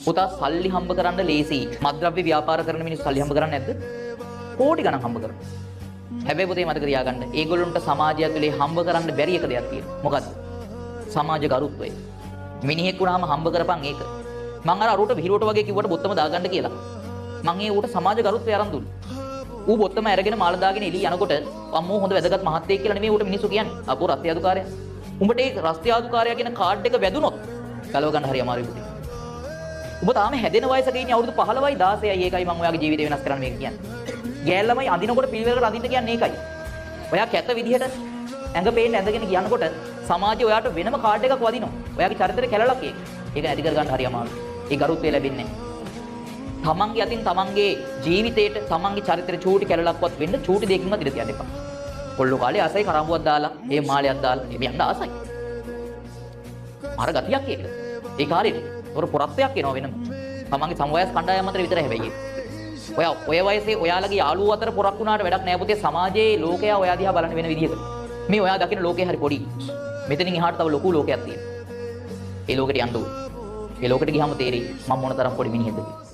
පුතා සල්ලි හම්බ කරන්න ලේසි. මත්ද්‍රව්‍ය ව්‍යාපාර කරන මිනිස්සු සල්ලි හම්බ කරන්නේ නැද්ද? කෝටි ගණන් හම්බ කරනවා. හැබැයි පුතේ මතක තියාගන්න. ඒගොල්ලන්ට සමාජය ඇතුලේ හම්බ කරන්න බැරි එක දෙයක් තියෙනවා. මොකද්ද? සමාජ ගරුත්වය. මිනිහෙක් වුණාම හම්බ කරපන් ඒක. මං අර අරුවට විහිළුවට වගේ කිව්වට බොත්තම දාගන්න කියලා. මං ඒ ඌට සමාජ ගරුත්වය අරන් දුන්නා. ඌ බොත්තම අරගෙන මාළ දාගෙන එළිය යනකොට අම්මෝ හොඳ වැදගත් මහත්තයෙක් කියලා නෙමෙයි ඌට මිනිස්සු කියන්නේ. අපෝ රස්තියාදුකාරයා. උඹට ඒ රස්තියාදුකාරයා කියන කාඩ් එක වැදුනොත් ගලව ගන්න හරි අමාරුයි පුතේ. ඔබ තාම හැදෙන වයසක ඉන්නේ අවුරුදු 15යි 16යි. ඒකයි මම ඔයාගේ ජීවිතය වෙනස් කරන්න මේක කියන්නේ. ගෑල්ලමයි අඳිනකොට පිළිවෙලකට අඳින්න කියන්නේ ඒකයි. ඔයා කැත විදිහට ඇඟ පේන්න ඇඳගෙන යනකොට සමාජය ඔයාට වෙනම කාඩ් එකක් වදිනවා. ඔයාගේ චරිතේ කැලලක් ඒක. ඒක ඇති කර ගන්න හරි අමාරුයි. ඒ ගරුත්වය ලැබෙන්නේ නැහැ. තමන්ගේ අතින් තමන්ගේ ජීවිතේට තමන්ගේ චරිතේ චූටි කැලලක්වත් වෙන්න චූටි දෙයකින්වත් ඉඳ තියන්න එපා. කොල්ලෝ කාලේ ආසයි කරඹුවක් දාලා, ඒ මාළයක් දාලා, මේ යන්න ආසයි. අර ගතියක් ඒක. ඒ කාලේ ඔර පොරත්තයක් එනවා වෙනම. තමන්ගේ සමවයස් කණ්ඩායම අතර විතරයි හැබැයි. ඔය වයසේ ඔයාලගේ යාළුවෝ අතර පොරක් වුණාට වැඩක් නැහැ පුතේ. සමාජයේ ලෝකයා ඔයා දිහා බලන්න වෙන විදිහකට. මේ ඔයා දකින ලෝකේ හරි පොඩි. මෙතනින් එහාට තව ලොකු ලෝකයක් තියෙනවා. ඒ ලෝකෙට යන්න ඕනේ. ඒ ලෝකෙට ගියාම තේරෙයි මම මොන තරම් පොඩි මිනිහෙක්ද කියලා.